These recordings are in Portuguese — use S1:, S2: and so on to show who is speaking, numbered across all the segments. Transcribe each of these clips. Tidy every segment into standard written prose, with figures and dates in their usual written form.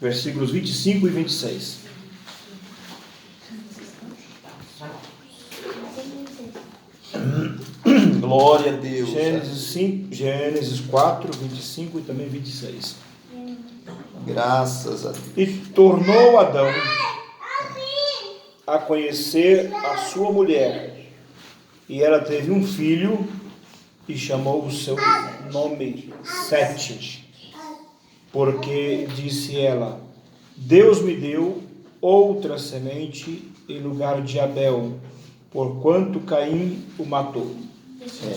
S1: versículos 25 e 26.
S2: Glória a Deus.
S1: Gênesis 4, 25 e também 26.
S2: Graças a Deus.
S1: E tornou Adão a conhecer a sua mulher, e ela teve um filho, e chamou o seu nome Sete, porque disse ela: Deus me deu outra semente em lugar de Abel, porquanto Caim o matou.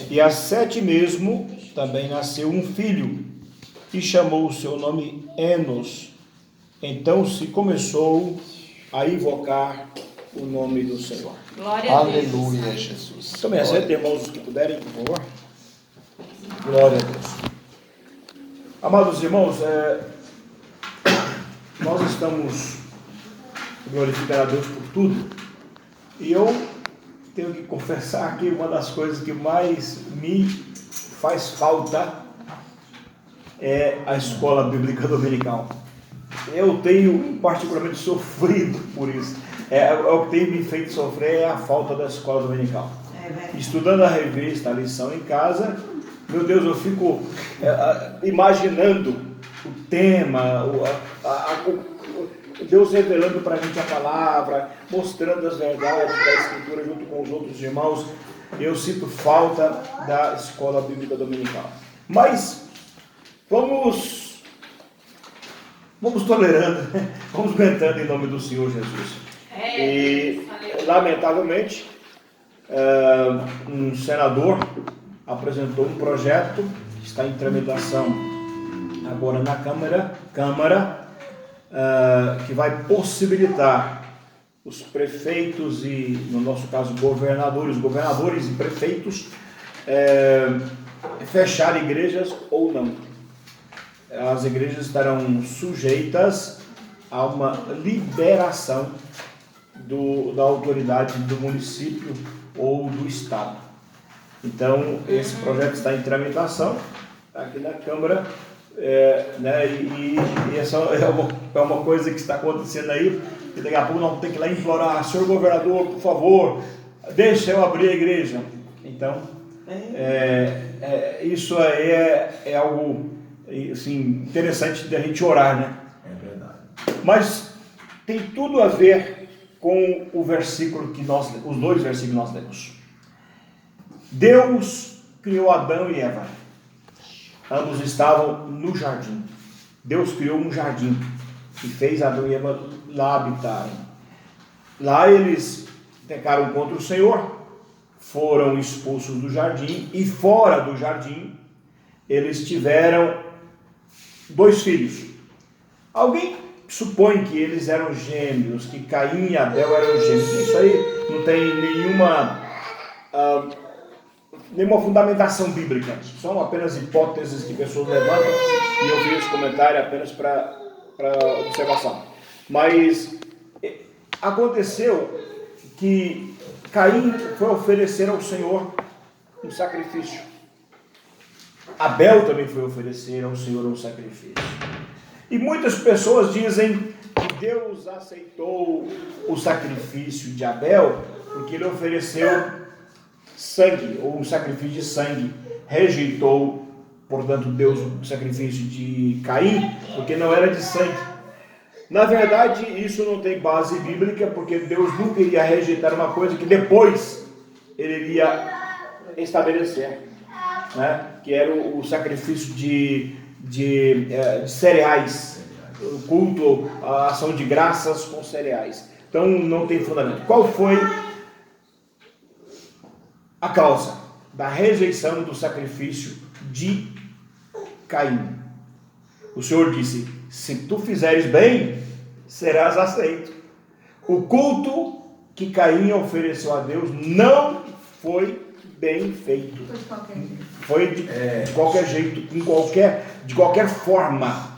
S1: E a Sete mesmo também nasceu um filho, e chamou o seu nome Enos. Então se começou a invocar o nome do Senhor.
S3: Glória a Deus.
S2: Aleluia, Jesus.
S1: Também aceita, irmãos, os que puderem, por favor. Glória a Deus. Amados irmãos, nós estamos glorificando a Deus por tudo, e eu tenho que confessar que uma das coisas que mais me faz falta é a escola bíblica dominical. Eu tenho particularmente sofrido por isso. O que tem me feito sofrer é a falta da escola dominical. Estudando a revista, a lição em casa, meu Deus, eu fico imaginando o tema, Deus revelando para a gente a palavra, mostrando as verdades da Escritura junto com os outros irmãos. Eu sinto falta da escola bíblica dominical. Mas vamos tolerando, vamos aguentando em nome do Senhor Jesus. E, lamentavelmente, um senador apresentou um projeto que está em tramitação agora na Câmara, que vai possibilitar os prefeitos e, no nosso caso, governadores e prefeitos fechar igrejas ou não. As igrejas estarão sujeitas a uma liberação da autoridade do município ou do estado. Então, esse projeto está em tramitação aqui na Câmara, e essa é uma coisa que está acontecendo aí, e daqui a pouco nós vamos ter que ir lá implorar: senhor governador, por favor, deixe eu abrir a igreja. Então, isso aí é algo assim, interessante da gente orar, né?
S2: É verdade.
S1: Mas tem tudo a ver com o versículo os dois versículos que nós lemos. Deus criou Adão e Eva. Ambos estavam no jardim. Deus criou um jardim e fez Adão e Eva lá habitarem. Lá eles pecaram contra o Senhor, foram expulsos do jardim, e fora do jardim eles tiveram 2 filhos. Alguém supõe que eles eram gêmeos, que Caim e Abel eram gêmeos. Isso aí não tem nenhuma fundamentação bíblica. São apenas hipóteses que pessoas levantam, e eu fiz esse comentário apenas para observação. Mas aconteceu que Caim foi oferecer ao Senhor um sacrifício. Abel também foi oferecer ao Senhor um sacrifício. E muitas pessoas dizem que Deus aceitou o sacrifício de Abel porque ele ofereceu sangue, ou um sacrifício de sangue. Rejeitou, portanto, Deus o sacrifício de Caim, porque não era de sangue. Na verdade, isso não tem base bíblica, porque Deus nunca iria rejeitar uma coisa que depois ele iria estabelecer, né? Que era o sacrifício de cereais, o culto, a ação de graças com cereais. Então não tem fundamento. Qual foi a causa da rejeição do sacrifício de Caim? O Senhor disse: se tu fizeres bem, serás aceito. O culto que Caim ofereceu a Deus não foi bem feito. Foi de qualquer jeito, de qualquer forma.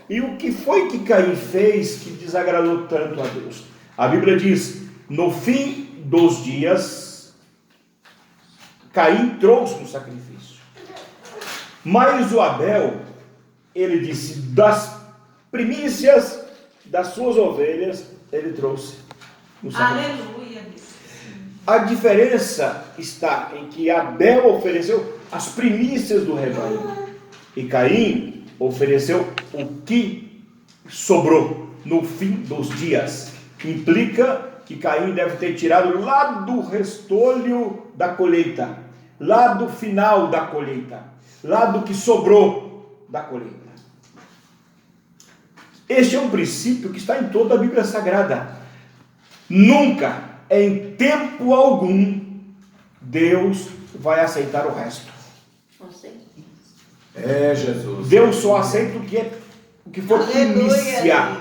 S1: E o que foi que Caim fez que desagradou tanto a Deus? A Bíblia diz: no fim dos dias, Caim trouxe um sacrifício. Mas o Abel, ele disse: primícias das suas ovelhas ele trouxe no sacrifício.
S3: Aleluia.
S1: A diferença está em que Abel ofereceu as primícias do rebanho e Caim ofereceu o que sobrou no fim dos dias. Implica que Caim deve ter tirado lá do restolho da colheita, lá do final da colheita, lá do que sobrou da colheita. Este é um princípio que está em toda a Bíblia Sagrada. Nunca, em tempo algum, Deus vai aceitar o resto.
S2: É, Jesus.
S1: Deus só aceita o que for primícia,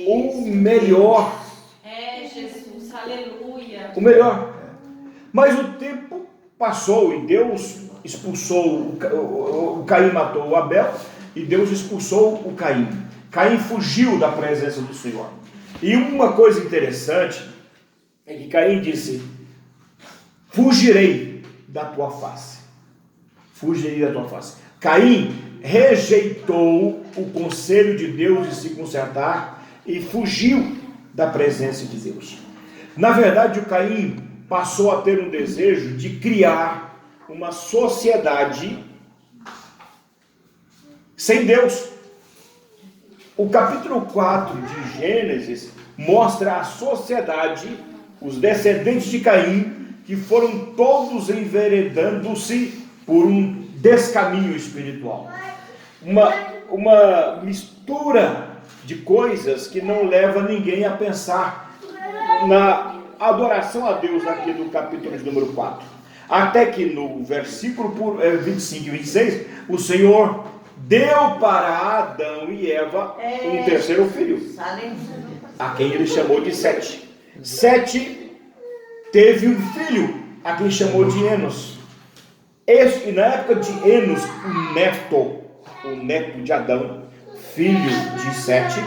S1: o melhor.
S3: É, Jesus, aleluia.
S1: O melhor. Mas o tempo passou e Deus expulsou o Caim, matou o Abel e Deus expulsou o Caim. Caim fugiu da presença do Senhor. E uma coisa interessante é que Caim disse: fugirei da tua face. Fugirei da tua face. Caim rejeitou o conselho de Deus de se consertar e fugiu da presença de Deus. Na verdade, o Caim passou a ter um desejo de criar uma sociedade sem Deus. O capítulo 4 de Gênesis mostra a sociedade, os descendentes de Caim, que foram todos enveredando-se por um descaminho espiritual. Uma mistura de coisas que não leva ninguém a pensar na adoração a Deus aqui no capítulo de número 4. Até que no versículo 25 e 26, o Senhor deu para Adão e Eva um terceiro filho, a quem ele chamou de Sete. Sete teve um filho, a quem chamou de Enos. E na época de Enos, o neto de Adão, filho de Sete,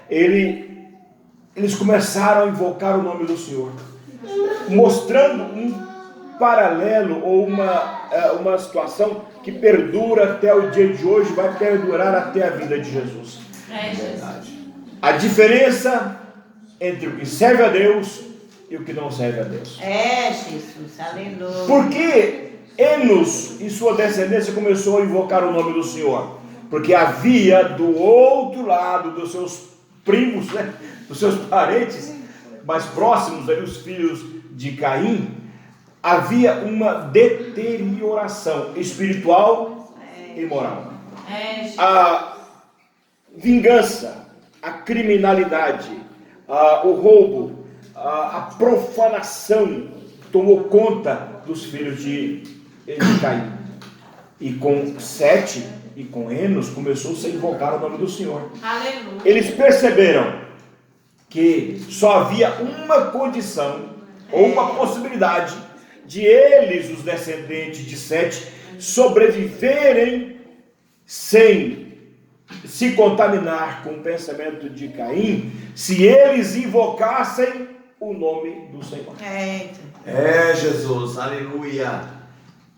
S1: eles começaram a invocar o nome do Senhor, mostrando um paralelo ou uma situação que perdura até o dia de hoje, vai perdurar até a vida de Jesus.
S3: É verdade.
S1: A diferença entre o que serve a Deus e o que não serve a Deus.
S4: É, Jesus, aleluia.
S1: Por que Enos e sua descendência começou a invocar o nome do Senhor? Porque havia do outro lado dos seus primos, né, dos seus parentes mais próximos, ali, os filhos de Caim, havia uma deterioração espiritual e moral. A vingança, a criminalidade, o roubo, a profanação tomou conta dos filhos de Caim. E com Sete e com Enos começou-se a invocar o nome do Senhor.
S3: Aleluia.
S1: Eles perceberam que só havia uma condição ou uma possibilidade de eles, os descendentes de Sete, sobreviverem sem se contaminar com o pensamento de Caim, se eles invocassem o nome do Senhor.
S2: É, Jesus, aleluia.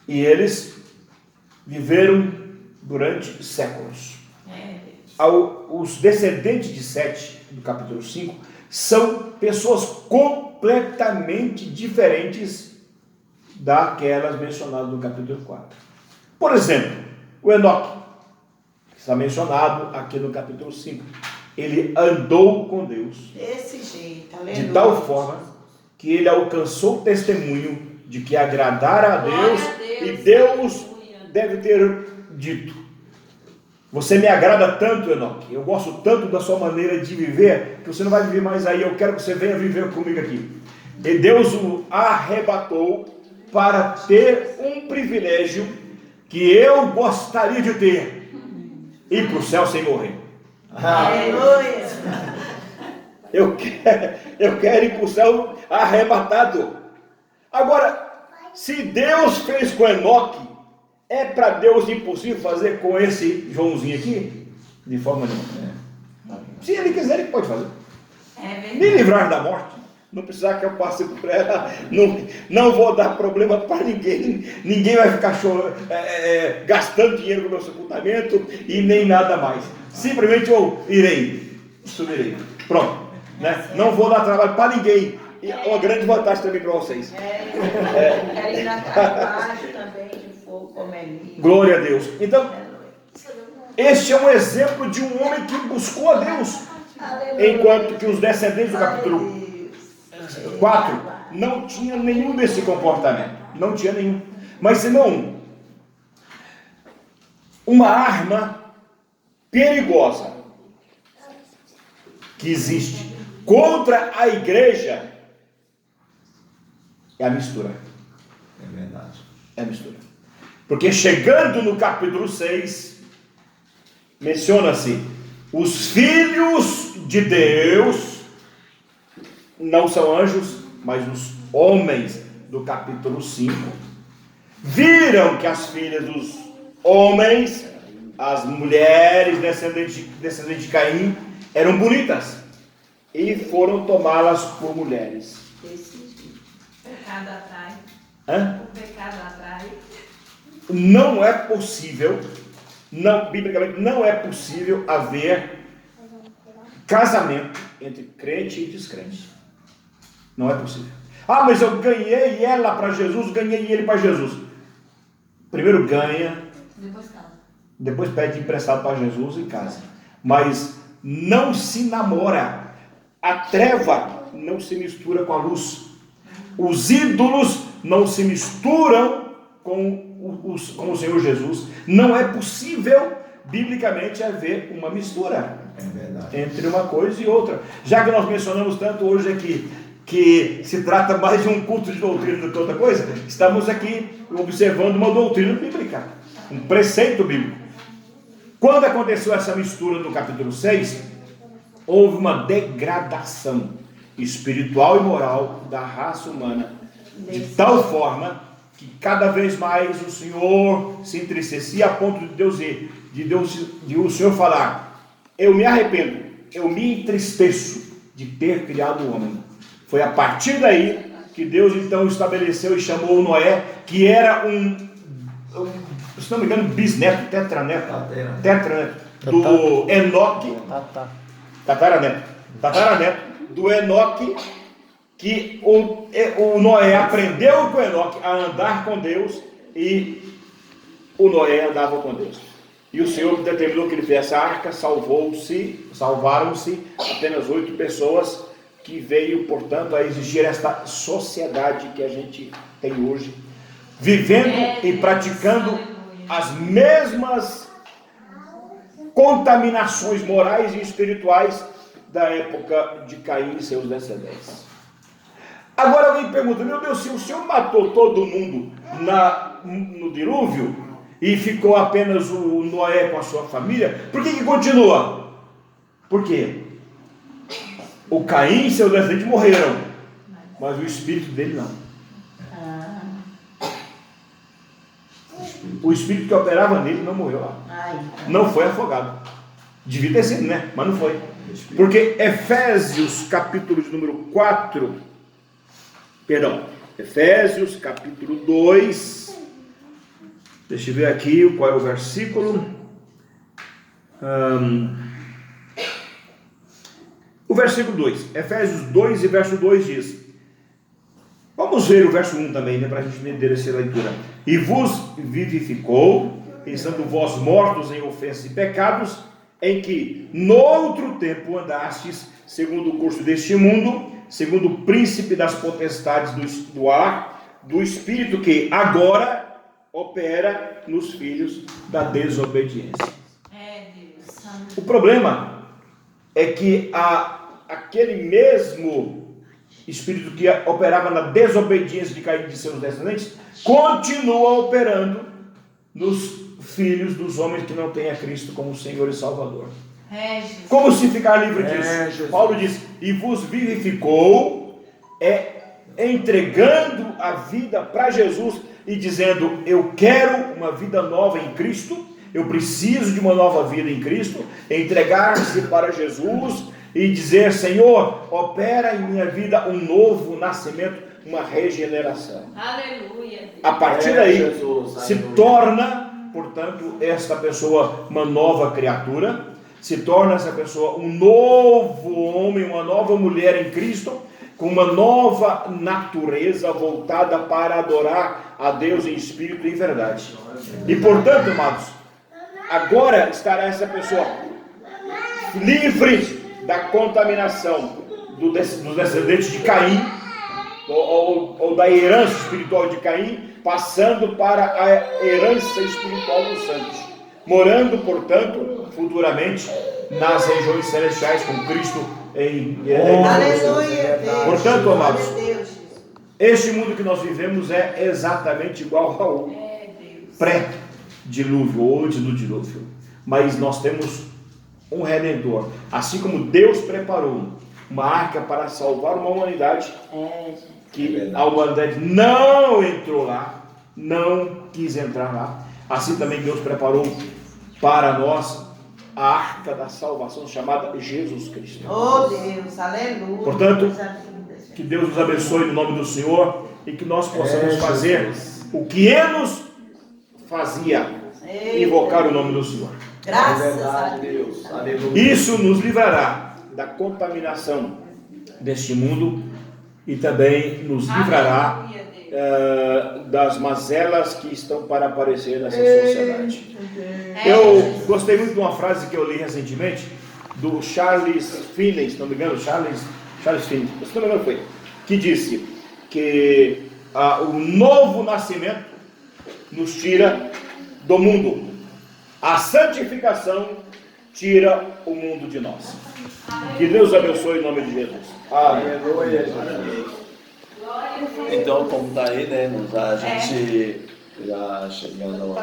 S1: E eles viveram durante séculos. Os descendentes de Sete, do capítulo 5, são pessoas completamente diferentes daquelas mencionadas no capítulo 4. Por exemplo, o Enoque, que está mencionado aqui no capítulo 5. Ele andou com Deus
S4: Desse jeito, aleluia.
S1: de tal forma que ele alcançou o testemunho de que agradara a Deus, e Deus deve ter dito: você me agrada tanto, Enoque, eu gosto tanto da sua maneira de viver, que você não vai viver mais aí, eu quero que você venha viver comigo aqui. E Deus o arrebatou para ter um privilégio que eu gostaria de ter: ir para o céu sem morrer.
S4: Aleluia.
S1: Eu quero ir para o céu arrebatado. Agora, se Deus fez com Enoque, é para Deus impossível fazer com esse Joãozinho aqui? De forma nenhuma. Se ele quiser, ele pode fazer. Me livrar da morte. Não precisar que eu passe por ela. Não vou dar problema para ninguém. Ninguém vai ficar gastando dinheiro no meu sepultamento e nem nada mais. Simplesmente eu irei, subirei. Pronto. Né? Não vou dar trabalho para ninguém. E é uma grande vantagem também para vocês.
S4: Quero ir na carruagem também, de fogo, como é lindo.
S1: Glória a Deus. Então,
S4: Aleluia.
S1: este é um exemplo de um homem que buscou a Deus. Enquanto que os descendentes do capítulo 4 não tinham nenhum desse comportamento. Não tinha nenhum. Mas, irmão, uma arma perigosa que existe contra a igreja é a mistura.
S2: É verdade.
S1: É a mistura. Porque chegando no capítulo 6, menciona-se os filhos de Deus, não são anjos, mas os homens do capítulo 5, viram que as filhas dos homens, as mulheres descendentes de Caim, eram bonitas e foram tomá-las por mulheres.
S3: O pecado atrai.
S1: Hã?
S3: O pecado atrai.
S1: Não é possível, não, biblicamente, não é possível haver casamento entre crente e descrente. Não é possível. Ah, mas eu ganhei ela para Jesus, ganhei ele para Jesus. Primeiro ganha,
S3: Depois casa.
S1: depois pede emprestado para Jesus e casa. Mas não se namora. A treva não se mistura com a luz. Os ídolos não se misturam com o Senhor Jesus. Não é possível, biblicamente, haver uma mistura
S2: É verdade.
S1: entre uma coisa e outra. Já que nós mencionamos tanto hoje aqui que se trata mais de um culto de doutrina do que outra coisa, estamos aqui observando uma doutrina bíblica, um preceito bíblico. Quando aconteceu essa mistura no capítulo 6, houve uma degradação espiritual e moral da raça humana, de tal forma que cada vez mais o Senhor se entristecia a ponto de o Senhor falar: eu me arrependo, eu me entristeço de ter criado o homem. Foi a partir daí que Deus então estabeleceu e chamou Noé, que era se não me engano, bisneto, tetraneto do Enoque, tataraneto do Enoque, que o Noé aprendeu com o Enoque a andar com Deus e o Noé andava com Deus. E o Senhor determinou que ele fizesse a arca, salvaram-se apenas 8 pessoas, que veio, portanto, a exigir esta sociedade que a gente tem hoje, vivendo e praticando as mesmas contaminações morais e espirituais da época de Caim e seus descendentes. Agora alguém pergunta: meu Deus, se o Senhor matou todo mundo no dilúvio e ficou apenas o Noé com a sua família, por que continua? Por quê? O Caim e seus descendentes morreram, mas o espírito dele não. O espírito que operava nele não morreu lá. Não foi afogado. Devia ter sido, né? Mas não foi. Porque Efésios capítulo de número 4, Efésios capítulo 2, deixa eu ver aqui qual é o versículo. O versículo 2, Efésios 2 e verso 2 diz, vamos ver o verso 1 também, né, para a gente entender essa leitura. E vos vivificou, estando vós mortos em ofensas e pecados, em que no outro tempo andastes, segundo o curso deste mundo, segundo o príncipe das potestades do ar, do espírito que agora opera nos filhos da desobediência. O problema é que aquele mesmo espírito que operava na desobediência de Caim e de seus descendentes continua operando nos filhos dos homens que não têm a Cristo como Senhor e Salvador. Como se ficar livre disso? Paulo diz: e vos vivificou, entregando a vida para Jesus e dizendo: eu quero uma vida nova em Cristo, eu preciso de uma nova vida em Cristo, entregar-se para Jesus e dizer: Senhor, opera em minha vida um novo nascimento, uma regeneração.
S3: Aleluia.
S1: A partir daí,
S2: Jesus,
S1: se
S2: aleluia.
S1: torna, portanto, esta pessoa uma nova criatura, se torna essa pessoa um novo homem, uma nova mulher em Cristo, com uma nova natureza voltada para adorar a Deus em espírito e em verdade. E portanto, amados, agora estará essa pessoa livre da contaminação dos descendentes de Caim, ou da herança espiritual de Caim, passando para a herança espiritual dos santos, morando, portanto, futuramente nas regiões celestiais com Cristo em
S4: Aleluia, Deus.
S1: Portanto, amados,
S4: Glória a Deus.
S1: este mundo que nós vivemos é exatamente igual ao pré-dilúvio ou antes do dilúvio, mas nós temos um Redentor. Assim como Deus preparou uma arca para salvar uma humanidade, que a humanidade não entrou lá, não quis entrar lá, assim também Deus preparou para nós a arca da salvação chamada Jesus Cristo.
S4: Oh Deus, aleluia.
S1: Portanto,
S4: Coisa linda, gente.
S1: que Deus nos abençoe no nome do Senhor e que nós possamos fazer o que Enos fazia, invocar o nome do Senhor.
S4: Graças a Deus.
S2: Aleluia.
S1: Isso nos livrará da contaminação deste mundo e também nos livrará das mazelas que estão para aparecer nessa sociedade. Eu gostei muito de uma frase que eu li recentemente do Charles Finney, se não me engano, Charles Finney, se não me engano foi, que disse que o novo nascimento nos tira do mundo, a santificação tira o mundo de nós. Que Deus abençoe em nome de Jesus. Amém.
S2: Aleluia. Então, como está aí, né? A gente já chegando